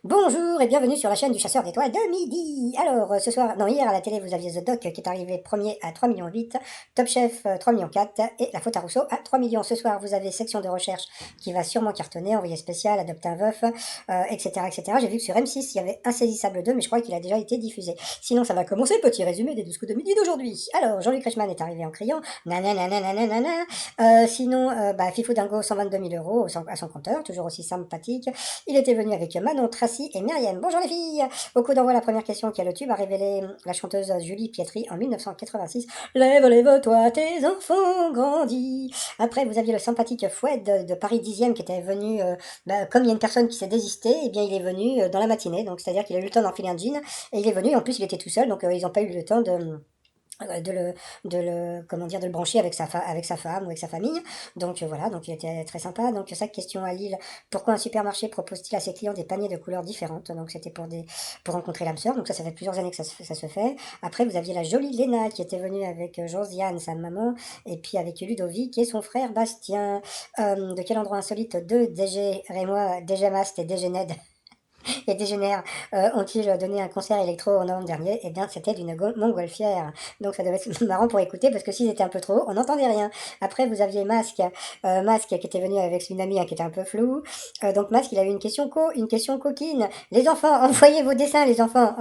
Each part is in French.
Bonjour et bienvenue sur la chaîne du chasseur d'étoiles de midi. Alors, ce soir, non, hier à la télé, vous aviez The Doc qui est arrivé premier à 3,8 millions, Top Chef 3,4 millions et La Faute à Rousseau à 3 millions. Ce soir, vous avez Section de recherche qui va sûrement cartonner, Envoyé spécial, Adopte un veuf, etc., etc. J'ai vu que sur M6, il y avait Insaisissable 2, mais je crois qu'il a déjà été diffusé. Sinon, ça va commencer. Petit résumé des 12 coups de midi d'aujourd'hui. Alors, Jean-Luc Reichmann est arrivé en criant nanananananana. Sinon, Fifou Dingo, 122 000 € à son compteur, toujours aussi sympathique. Il était venu avec Manon, Tracy et Myriam. Bonjour les filles. Au coup d'envoi, la première question qui a le tube a révélé la chanteuse Julie Pietri en 1986. Lève, lève-toi, tes enfants grandis. Après, vous aviez le sympathique Foued de Paris 10e qui était venu, comme il y a une personne qui s'est désistée, eh bien il est venu dans la matinée. Donc c'est-à-dire qu'il a eu le temps d'enfiler un jean et il est venu. En plus, il était tout seul, donc ils n'ont pas eu le temps comment dire, de le brancher avec avec sa femme ou avec sa famille. Donc voilà, donc il était très sympa. Donc cette question à Lille, pourquoi un supermarché propose-t-il à ses clients des paniers de couleurs différentes? Donc c'était pour rencontrer l'âme sœur. Donc ça fait plusieurs années que ça se fait. Après, vous aviez la jolie Léna qui était venue avec Josiane, sa maman, et puis avec Ludovic et son frère Bastien. De quel endroit insolite deux DG Rémois, DG Mast et DG Ned et Dégénère ont-ils donné un concert électro en novembre dernier? Eh bien, c'était d'une montgolfière. Donc, ça devait être marrant pour écouter parce que s'ils étaient un peu trop haut, on n'entendait rien. Après, vous aviez Masque qui était venu avec une amie qui était un peu floue. Donc, Masque, il a eu une question coquine. Les enfants, envoyez vos dessins, les enfants,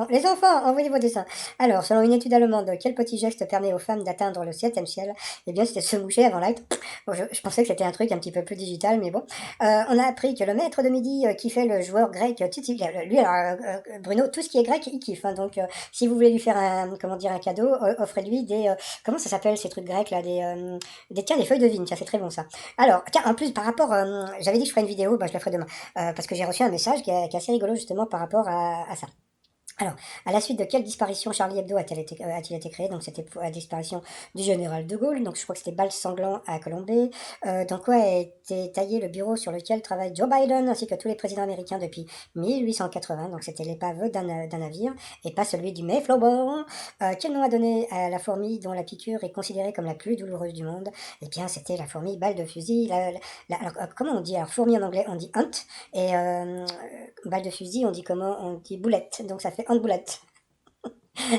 envoyez vos dessins. Alors, selon une étude allemande, quel petit geste permet aux femmes d'atteindre le septième ciel? Eh bien, c'était se moucher avant l'acte. Bon, je pensais que c'était un truc un petit peu plus digital, mais bon. On a appris que le maître de midi qui fait le joueur grec, lui, alors, Bruno, tout ce qui est grec, il kiffe. Hein, donc, si vous voulez lui faire comment dire, un cadeau, offrez-lui comment ça s'appelle ces trucs grecs là, tiens, des feuilles de vigne. Tiens, c'est très bon ça. Alors, tiens, en plus par rapport, j'avais dit que je ferais une vidéo, bah je la ferai demain, parce que j'ai reçu un message qui est assez rigolo justement par rapport à ça. Alors, à la suite de quelle disparition Charlie Hebdo a-t-il été créé? Donc, c'était pour la disparition du général de Gaulle. Donc, je crois que c'était Balle Sanglant à Colombey. Dans quoi a été taillé le bureau sur lequel travaille Joe Biden ainsi que tous les présidents américains depuis 1880. Donc, c'était l'épave d'un navire et pas celui du Mayflower. Quel nom a donné à la fourmi dont la piqûre est considérée comme la plus douloureuse du monde? Eh bien, c'était la fourmi balle de fusil. Alors, comment on dit? Alors, fourmi en anglais, on dit hunt. Et balle de fusil, on dit comment? On dit boulette. Donc, ça fait hunt boulette.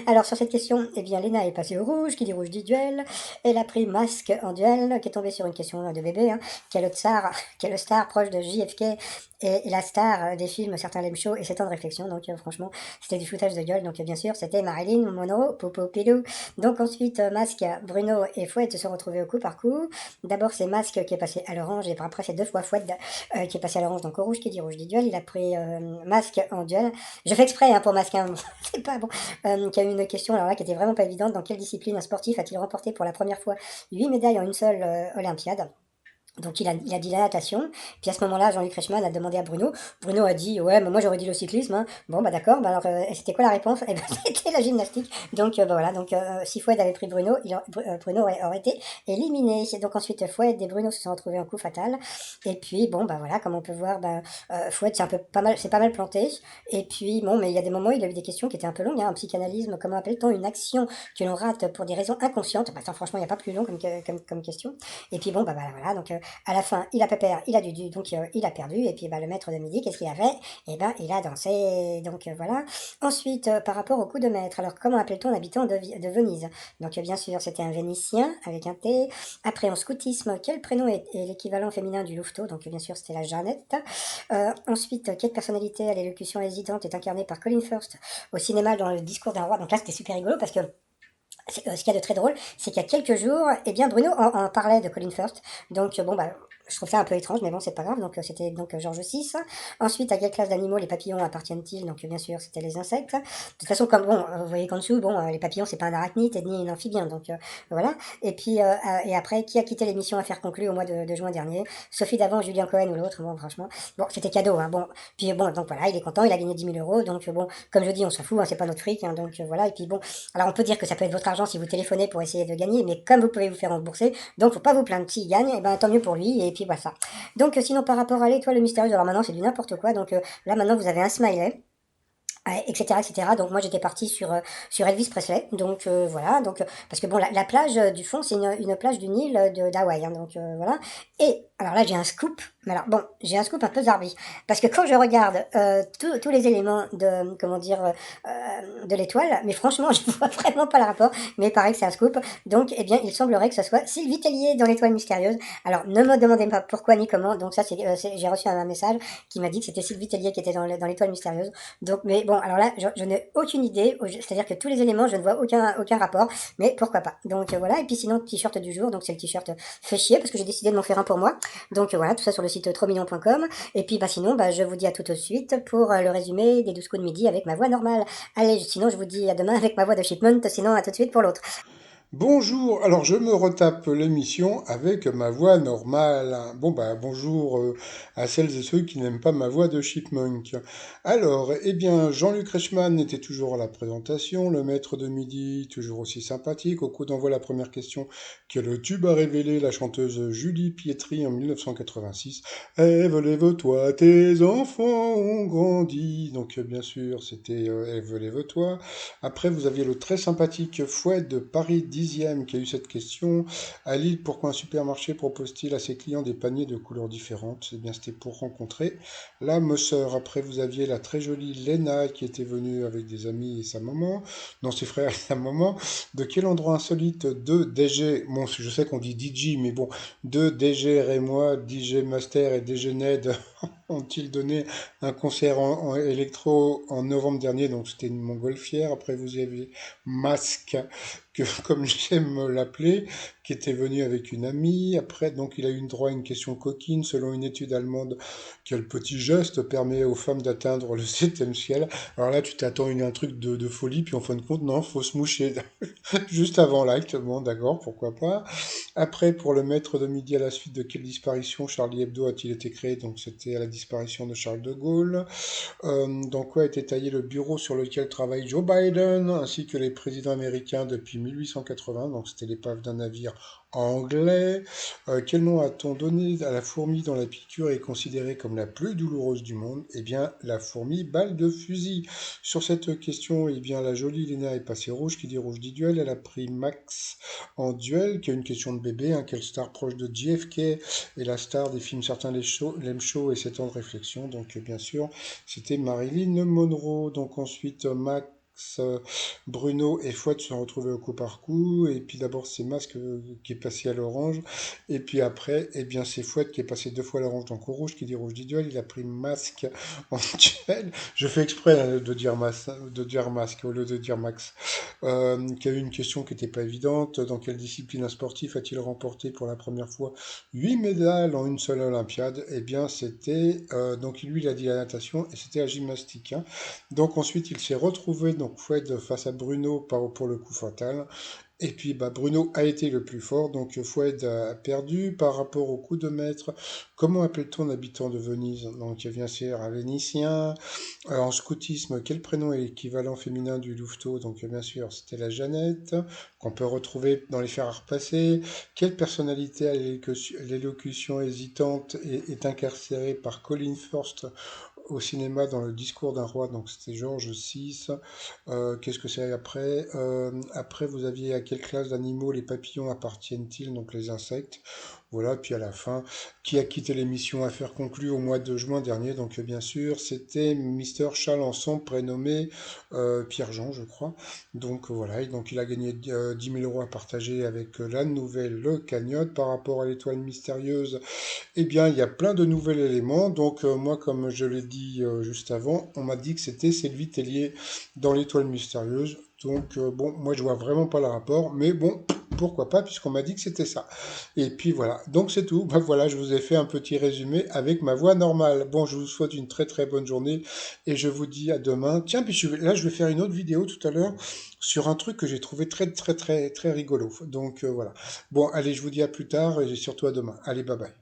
Alors sur cette question, eh bien Léna est passée au rouge, qui dit rouge dit duel. Elle a pris masque en duel, qui est tombée sur une question de bébé, hein. Quel star proche de JFK et la star des films Certains l'aiment chaud et 7 ans de réflexion. Donc franchement, c'était du foutage de gueule. Donc bien sûr, c'était Marilyn Monroe, Popo Pilou. Donc ensuite, Masque, Bruno et Fouette se sont retrouvés au coup par coup. D'abord c'est Masque qui est passé à l'orange et après c'est deux fois Fouette qui est passé à l'orange. Donc au rouge dit duel. Il a pris Masque en duel. Je fais exprès hein, pour Masque, hein. C'est pas bon. Qui a eu une question alors là qui était vraiment pas évidente. Dans quelle discipline un sportif a-t-il remporté pour la première fois 8 médailles en une seule Olympiade? Donc il a dit la natation. Puis à ce moment-là, Jean-Luc Reichmann a demandé à Bruno. Bruno a dit ouais, mais moi j'aurais dit le cyclisme. Hein. Bon bah d'accord. Bah alors et c'était quoi la réponse? Eh ben c'était la gymnastique. Donc voilà. Donc si Foued avait pris Bruno, Bruno aurait été éliminé. Donc ensuite Foued et Bruno se sont retrouvés en coup fatal. Et puis bon bah voilà, comme on peut voir, Foued c'est pas mal planté. Et puis bon, mais il y a des moments où il a eu des questions qui étaient un peu longues. Hein. En psychanalyse, comment appelle-t-on une action que l'on rate pour des raisons inconscientes? Bah attends, franchement, il n'y a pas plus long comme question. Et puis bon bah voilà. Donc à la fin, il a pépère, il a donc il a perdu. Et puis le maître de midi, qu'est-ce qu'il a fait? Eh ben, il a dansé. Donc voilà. Ensuite, par rapport au coup de maître, alors comment appelle-t-on un habitant de Venise? Donc bien sûr, c'était un Vénitien avec un T. Après, en scoutisme, quel prénom est l'équivalent féminin du louveteau? Donc bien sûr, c'était la Jeannette. Ensuite, quelle personnalité à l'élocution hésitante est incarnée par Colin Firth au cinéma dans le discours d'un roi? Donc là, c'était super rigolo parce que ce qu'il y a de très drôle, c'est qu'il y a quelques jours, eh bien Bruno en parlait de Colin Firth. Donc bon bah je trouve ça un peu étrange, mais bon c'est pas grave. Donc c'était donc Georges VI. Ensuite, à quelle classe d'animaux les papillons appartiennent-ils? Donc bien sûr c'était les insectes. De toute façon comme bon, vous voyez qu'en dessous, bon les papillons c'est pas un arachnide ni un amphibien. Donc voilà. Et puis et après, qui a quitté l'émission Affaires conclues au mois de juin dernier? Sophie Davant, Julien Cohen ou l'autre? Bon franchement, bon c'était cadeau. Hein. Bon puis bon donc voilà, il est content, il a gagné 10 000 €. Donc bon comme je dis, on s'en fout, hein, c'est pas notre fric. Hein, donc voilà. Et puis bon, alors on peut dire que ça peut être votre argent si vous téléphonez pour essayer de gagner, mais comme vous pouvez vous faire rembourser, donc faut pas vous plaindre. S'il gagne, et ben tant mieux pour lui, et puis voilà ça. Donc sinon par rapport à l'étoile mystérieuse, alors maintenant c'est du n'importe quoi, donc là maintenant vous avez un smiley. et cetera. Donc moi j'étais partie sur Elvis Presley. Donc voilà, donc parce que bon la plage du fond c'est une plage d'une île d'Hawaï, hein, donc voilà. Et alors là j'ai un scoop. Mais alors bon, j'ai un scoop un peu zarbi parce que quand je regarde tous les éléments de comment dire de l'étoile, mais franchement je vois vraiment pas le rapport. Mais il paraît que c'est un scoop. Donc eh bien il semblerait que ce soit Sylvie Tellier dans l'étoile mystérieuse. Alors ne me demandez pas pourquoi ni comment. Donc ça j'ai reçu un message qui m'a dit que c'était Sylvie Tellier qui était dans l'étoile mystérieuse. Donc, mais bon, alors là, je n'ai aucune idée. C'est-à-dire que tous les éléments, je ne vois aucun rapport. Mais pourquoi pas. Donc voilà. Et puis sinon, t-shirt du jour. Donc c'est le t-shirt fait chier parce que j'ai décidé de m'en faire un pour moi. Donc voilà, tout ça sur le site trosmignon.com. Et puis bah sinon, bah je vous dis à tout de suite pour le résumé des 12 coups de midi avec ma voix normale. Allez, sinon je vous dis à demain avec ma voix de Shipment. Sinon à tout de suite pour l'autre. Bonjour, alors je me retape l'émission avec ma voix normale. Bon bah bonjour à celles et ceux qui n'aiment pas ma voix de chipmunk. Alors, eh bien, Jean-Luc Reichmann était toujours à la présentation, le maître de midi, toujours aussi sympathique. Au coup d'envoi, la première question que le tube a révélé, la chanteuse Julie Pietri en 1986. Ève, lève-toi, tes enfants ont grandi. Donc bien sûr, c'était Ève, lève-toi. Après, vous aviez le très sympathique Fouet de Paris 10e qui a eu cette question. À Lille, pourquoi un supermarché propose-t-il à ses clients des paniers de couleurs différentes? Eh bien, c'était pour rencontrer l'âme sœur. Après, vous aviez la très jolie Lena qui était venue avec des amis et sa maman. Non, ses frères et sa maman. De quel endroit insolite de DG, bon, je sais qu'on dit DJ, mais bon, de DG Rémois, DJ Master et DG Ned ont-ils donné un concert en électro en novembre dernier, donc c'était une montgolfière. Après, vous avez Masque, que, comme j'aime l'appeler, qui était venu avec une amie. Après, donc, il a eu droit à une question coquine. Selon une étude allemande, quel petit geste permet aux femmes d'atteindre le septième ciel? Alors là, tu t'attends à un truc de folie, puis en fin de compte, non, faut se moucher juste avant l'acte. Bon, d'accord, pourquoi pas. Après, pour le maître de midi, à la suite de quelle disparition Charlie Hebdo a-t-il été créé? Donc, c'était à la disparition de Charles de Gaulle. Dans quoi a été taillé le bureau sur lequel travaille Joe Biden, ainsi que les présidents américains depuis 1880? Donc, c'était l'épave d'un navire anglais. Quel nom a-t-on donné à la fourmi dont la piqûre est considérée comme la plus douloureuse du monde? Eh bien, la fourmi balle de fusil. Sur cette question, eh bien, la jolie Lena est passée rouge. Qui dit rouge dit duel. Elle a pris Max en duel, qui est une question de bébé. Hein, quelle star proche de JFK est la star des films Certains l'aiment chaud et 7 ans de réflexion? Donc, bien sûr, c'était Marilyn Monroe. Donc ensuite, Max, Bruno et Fouad se sont retrouvés au coup par coup. Et puis d'abord, c'est Masque qui est passé à l'orange. Et puis après, eh bien, c'est Fouad qui est passé deux fois à l'orange. Donc au rouge, qui dit rouge dit duel. Il a pris Masque en duel. Je fais exprès hein, de dire Masque au lieu de dire Max. Qui a eu une question qui n'était pas évidente. Dans quelle discipline un sportif a-t-il remporté pour la première fois 8 médailles en une seule Olympiade? Eh bien, c'était donc lui, il a dit la natation et c'était la gymnastique. Hein. Donc ensuite, il s'est retrouvé donc Fouad face à Bruno pour le coup fatal. Et puis bah, Bruno a été le plus fort, donc Fouad a perdu par rapport au coup de maître. Comment appelle-t-on un habitant de Venise? Donc il vient c'est un Vénitien. En scoutisme, quel prénom est l'équivalent féminin du louveteau? Donc bien sûr, c'était la Jeannette, qu'on peut retrouver dans les fers à repasser. Quelle personnalité à l'élocution hésitante est incarcérée par Colin Firth au cinéma dans Le Discours d'un roi? Donc c'était Georges VI. Qu'est-ce que c'est après? Après, vous aviez à quelle classe d'animaux les papillons appartiennent-ils? Donc les insectes. Voilà, puis à la fin, qui a quitté l'émission Affaires conclues au mois de juin dernier? Donc bien sûr, c'était Mister Chalençon, prénommé Pierre-Jean, je crois. Donc voilà, et donc il a gagné 10 000 euros à partager avec la nouvelle cagnotte par rapport à l'étoile mystérieuse. Eh bien, il y a plein de nouveaux éléments. Donc moi, comme je l'ai dit juste avant, on m'a dit que c'était Sylvie Tellier dans l'étoile mystérieuse. Donc bon, moi je vois vraiment pas le rapport, mais bon, pourquoi pas, puisqu'on m'a dit que c'était ça. Et puis voilà, donc c'est tout. Ben voilà, je vous ai fait un petit résumé avec ma voix normale. Bon, je vous souhaite une très très bonne journée et je vous dis à demain. Tiens, puis là je vais faire une autre vidéo tout à l'heure sur un truc que j'ai trouvé très très très très rigolo. Donc voilà. Bon, allez, je vous dis à plus tard et surtout à demain. Allez, bye bye.